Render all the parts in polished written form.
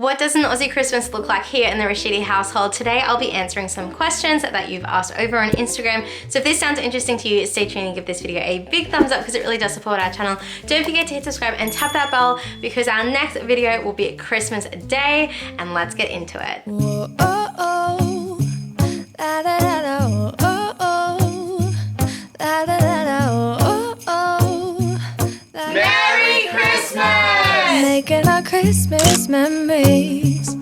What does an Aussie Christmas look like here in the Rashidi household? Today I'll be answering some questions that you've asked over on Instagram. So if this sounds interesting to you, stay tuned and give this video a big thumbs up because it really does support our channel. Don't forget to hit subscribe and tap that bell because our next video will be Christmas Day, and let's get into it. Whoa, oh, oh. La, da, da, da, oh, oh. La, da, da, da, oh, oh. La, Merry Christmas! Making our Christmas memories.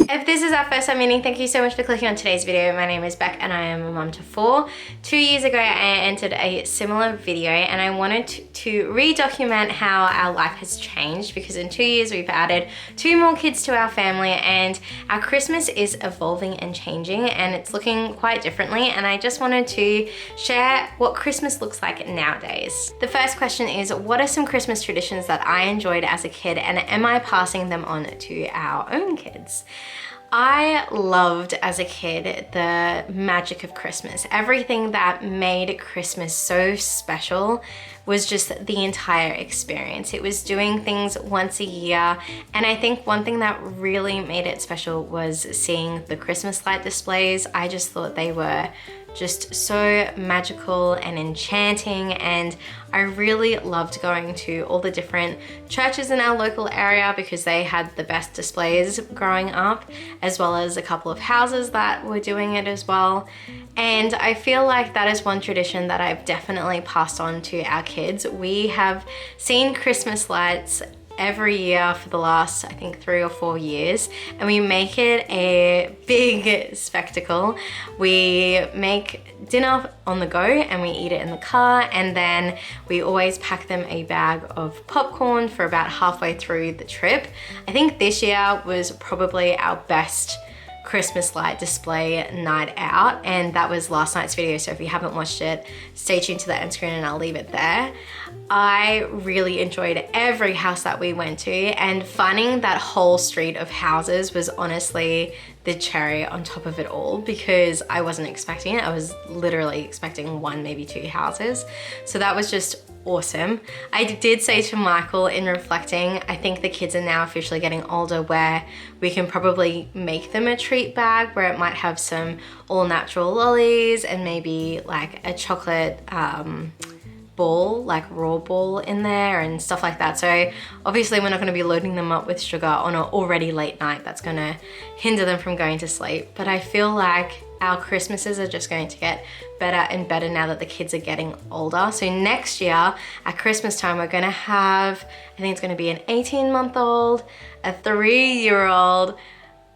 If this is our first time meeting, thank you so much for clicking on today's video. My name is Beck and I am a mum to 4. 2 years ago, I entered a similar video and I wanted to re-document how our life has changed because in 2 years we've added 2 more kids to our family and our Christmas is evolving and changing and it's looking quite differently, and I just wanted to share what Christmas looks like nowadays. The first question is, what are some Christmas traditions that I enjoyed as a kid and am I passing them on to our own kids? I loved as a kid the magic of Christmas. Everything that made Christmas so special was just the entire experience. It was doing things once a year, and I think one thing that really made it special was seeing the Christmas light displays. I just thought they were just so magical and enchanting, and I really loved going to all the different churches in our local area because they had the best displays growing up, as well as a couple of houses that were doing it as well. And I feel like that is one tradition that I've definitely passed on to our kids. We have seen Christmas lights every year for the last, I think, 3 or 4 years, and we make it a big spectacle. We make dinner on the go and we eat it in the car, and then we always pack them a bag of popcorn for about halfway through the trip. I think this year was probably our best Christmas light display night out, and that was last night's video, so if you haven't watched it, stay tuned to the end screen and I'll leave it there. I really enjoyed every house that we went to, and finding that whole street of houses was honestly the cherry on top of it all because I wasn't expecting it. I was literally expecting 1, maybe 2 houses. So that was just awesome. I did say to Michael in reflecting, I think the kids are now officially getting older where we can probably make them a treat bag where it might have some all natural lollies and maybe like a chocolate ball, like raw ball in there and stuff like that. So obviously we're not going to be loading them up with sugar on an already late night. That's going to hinder them from going to sleep. But I feel like our Christmases are just going to get better and better now that the kids are getting older. So next year at Christmas time, we're going to have, I think it's going to be an 18-month-old, a 3-year-old,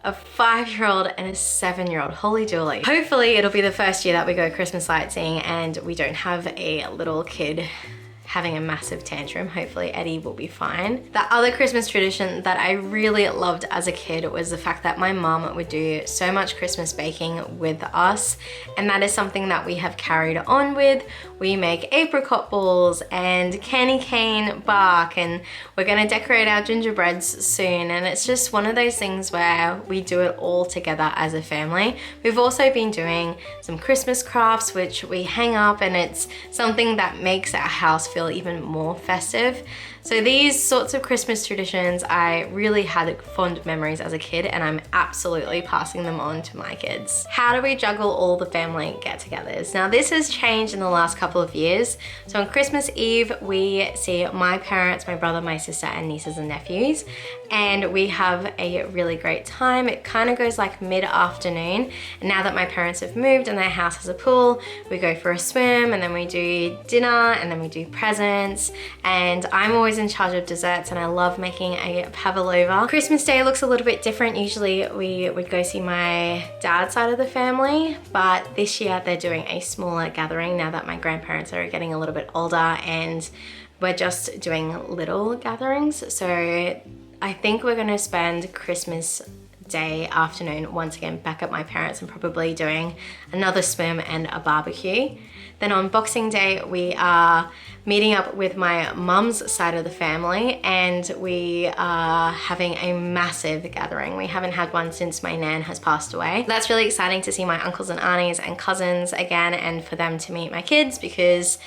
a 5-year-old and a 7-year-old. Holy dooly. Hopefully it'll be the first year that we go Christmas light seeing and we don't have a little kid having a massive tantrum. Hopefully Eddie will be fine. The other Christmas tradition that I really loved as a kid was the fact that my mum would do so much Christmas baking with us, and that is something that we have carried on with. We make apricot balls and candy cane bark, and we're gonna decorate our gingerbreads soon, and it's just one of those things where we do it all together as a family. We've also been doing some Christmas crafts which we hang up, and it's something that makes our house feel even more festive. So these sorts of Christmas traditions, I really had fond memories as a kid, and I'm absolutely passing them on to my kids. How do we juggle all the family get-togethers? Now this has changed in the last couple of years. So on Christmas Eve, we see my parents, my brother, my sister, and nieces and nephews, and we have a really great time. It kind of goes like mid-afternoon, and now that my parents have moved and their house has a pool, we go for a swim, and then we do dinner, and then we do presents, and I'm always in charge of desserts and I love making a pavlova. Christmas Day looks a little bit different. Usually we would go see my dad's side of the family, but this year they're doing a smaller gathering now that my grandparents are getting a little bit older and we're just doing little gatherings. So I think we're gonna spend Christmas Day afternoon once again back at my parents and probably doing another swim and a barbecue. Then on Boxing Day, we are meeting up with my mum's side of the family and we are having a massive gathering. We haven't had one since my nan has passed away. That's really exciting to see my uncles and aunties and cousins again and for them to meet my kids because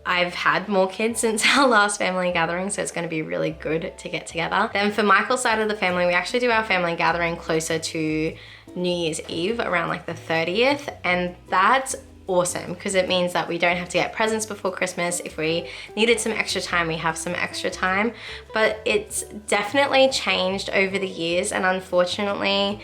I've had more kids since our last family gathering, so it's going to be really good to get together. Then for Michael's side of the family, we actually do our family gathering closer to New Year's Eve, around like the 30th, and that's awesome because it means that we don't have to get presents before Christmas. If we needed some extra time, we have some extra time. But it's definitely changed over the years, and unfortunately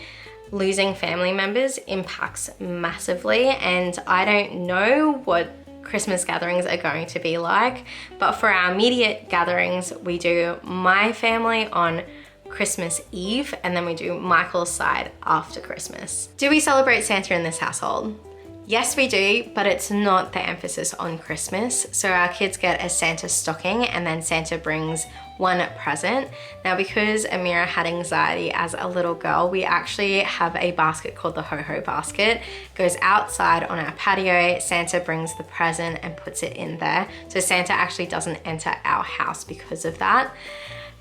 losing family members impacts massively, and I don't know what Christmas gatherings are going to be like, but for our immediate gatherings, we do my family on Christmas Eve, and then we do Michael's side after Christmas. Do we celebrate Santa in this household? Yes, we do, but it's not the emphasis on Christmas. So our kids get a Santa stocking, and then Santa brings one present. Now, because Amira had anxiety as a little girl, we actually have a basket called the Ho-Ho basket. It goes outside on our patio. Santa brings the present and puts it in there. So Santa actually doesn't enter our house because of that.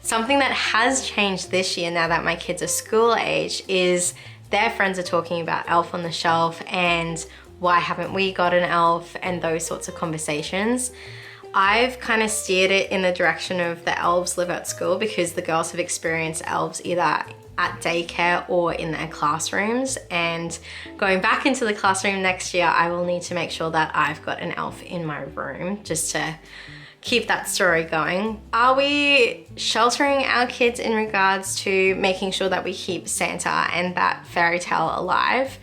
Something that has changed this year, now that my kids are school age, is their friends are talking about Elf on the Shelf and why haven't we got an elf, and those sorts of conversations. I've kind of steered it in the direction of the elves live at school, because the girls have experienced elves either at daycare or in their classrooms, and going back into the classroom next year, I will need to make sure that I've got an elf in my room just to keep that story going. Are we sheltering our kids in regards to making sure that we keep Santa and that fairy tale alive?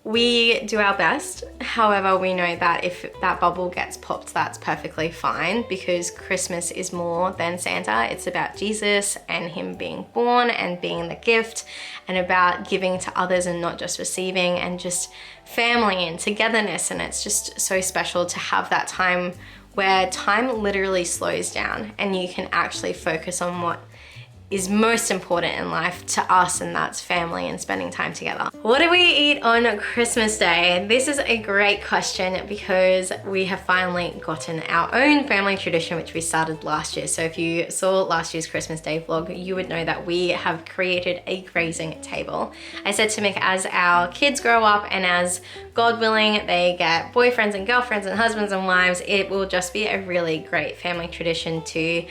We do our best. However, we know that if that bubble gets popped, that's perfectly fine, because Christmas is more than Santa. It's about Jesus and him being born and being the gift, and about giving to others and not just receiving, and just family and togetherness. And it's just so special to have that time where time literally slows down and you can actually focus on what is most important in life to us, and that's family and spending time together. What do we eat on Christmas Day? This is a great question, because we have finally gotten our own family tradition, which we started last year. So if you saw last year's Christmas Day vlog, you would know that we have created a grazing table. I said to Mick, as our kids grow up and as God willing they get boyfriends and girlfriends and husbands and wives, it will just be a really great family tradition to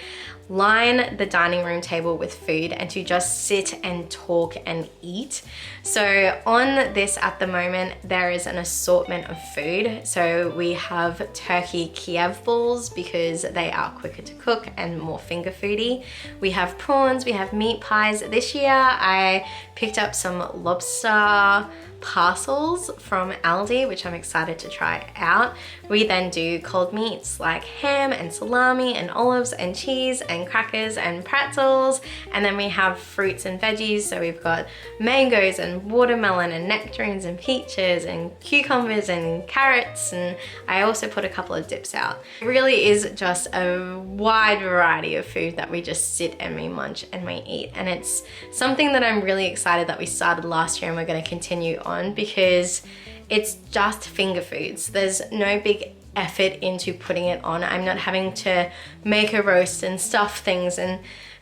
line the dining room table with food and to just sit and talk and eat. So on this at the moment, there is an assortment of food. So we have turkey Kiev balls because they are quicker to cook and more finger foody. We have prawns, we have meat pies. This year I picked up some lobster parcels from Aldi, which I'm excited to try out. We then do cold meats like ham and salami and olives and cheese and crackers and pretzels, and then we have fruits and veggies. So we've got mangoes and watermelon and nectarines and peaches and cucumbers and carrots, and I also put a couple of dips out. It really is just a wide variety of food that we just sit and we munch and we eat, and it's something that I'm really excited that we started last year and we're going to continue on, because it's just finger foods. There's no big effort into putting it on. I'm not having to make a roast and stuff things and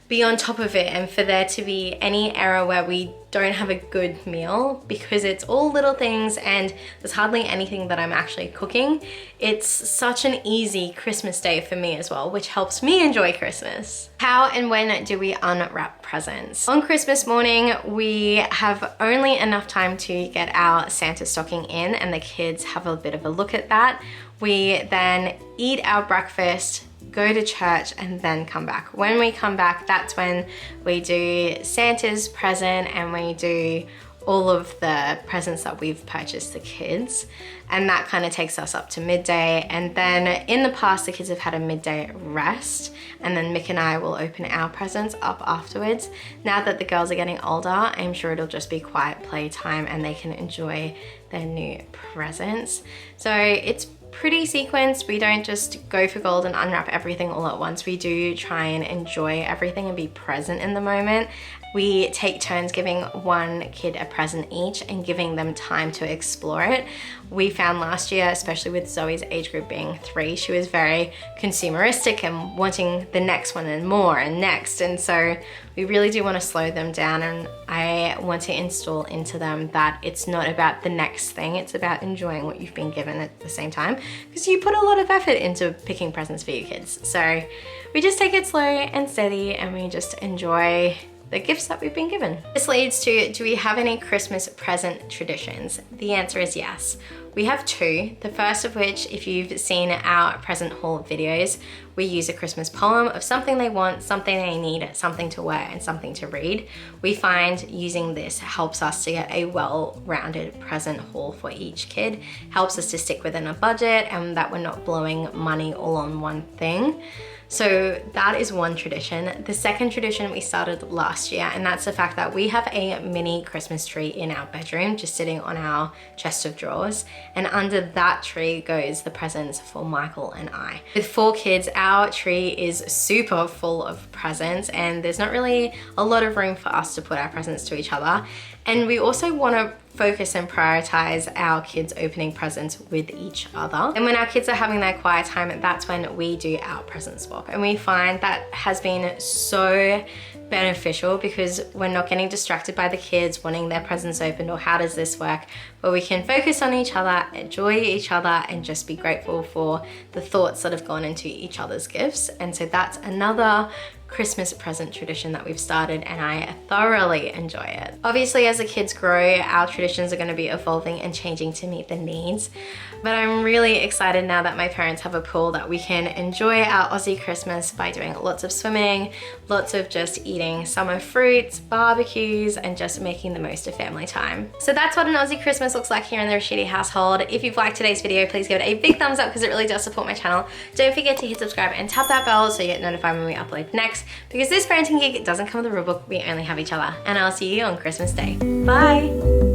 be on top of it, and for there to be any error where we don't have a good meal, because it's all little things and there's hardly anything that I'm actually cooking. It's such an easy Christmas day for me as well, which helps me enjoy Christmas. How and when do we unwrap presents? On Christmas morning, we have only enough time to get our Santa stocking in, and the kids have a bit of a look at that. We then eat our breakfast, go to church, and then come back. When we come back, that's when we do Santa's present and we do all of the presents that we've purchased the kids, and that kind of takes us up to midday. And then in the past, the kids have had a midday rest, and then Mick and I will open our presents up afterwards. Now that the girls are getting older, I'm sure it'll just be quiet playtime and they can enjoy their new presents. So it's pretty sequenced. We don't just go for gold and unwrap everything all at once. We do try and enjoy everything and be present in the moment. we take turns giving one kid a present each and giving them time to explore it. We found last year, especially with Zoe's age group being 3, she was very consumeristic and wanting the next one and more and next. And so we really do want to slow them down, and I want to install into them that it's not about the next thing, it's about enjoying what you've been given at the same time, because you put a lot of effort into picking presents for your kids. So we just take it slow and steady, and we just enjoy the gifts that we've been given. This leads to, do we have any Christmas present traditions? The answer is yes. We have 2. The first of which, if you've seen our present haul videos, we use a Christmas poem of something they want, something they need, something to wear, and something to read. We find using this helps us to get a well-rounded present haul for each kid, helps us to stick within a budget, and that we're not blowing money all on one thing. So that is one tradition. The second tradition we started last year, and that's the fact that we have a mini Christmas tree in our bedroom, just sitting on our chest of drawers. And under that tree goes the presents for Michael and I. With 4 kids, our tree is super full of presents, and there's not really a lot of room for us to put our presents to each other. And we also want to focus and prioritize our kids opening presents with each other. And when our kids are having their quiet time, that's when we do our present swap. And we find that has been so beneficial, because we're not getting distracted by the kids wanting their presents opened or how does this work, but we can focus on each other, enjoy each other, and just be grateful for the thoughts that have gone into each other's gifts. And so that's another Christmas present tradition that we've started, and I thoroughly enjoy it. Obviously, as the kids grow, our traditions are going to be evolving and changing to meet the needs, but I'm really excited now that my parents have a pool that we can enjoy our Aussie Christmas by doing lots of swimming, lots of just eating summer fruits, barbecues, and just making the most of family time. So that's what an Aussie Christmas looks like here in the Rashidi household. If you've liked today's video, please give it a big thumbs up, because it really does support my channel. Don't forget to hit subscribe and tap that bell so you get notified when we upload next, because this parenting gig doesn't come with a rulebook, we only have each other. And I'll see you on Christmas Day. Bye!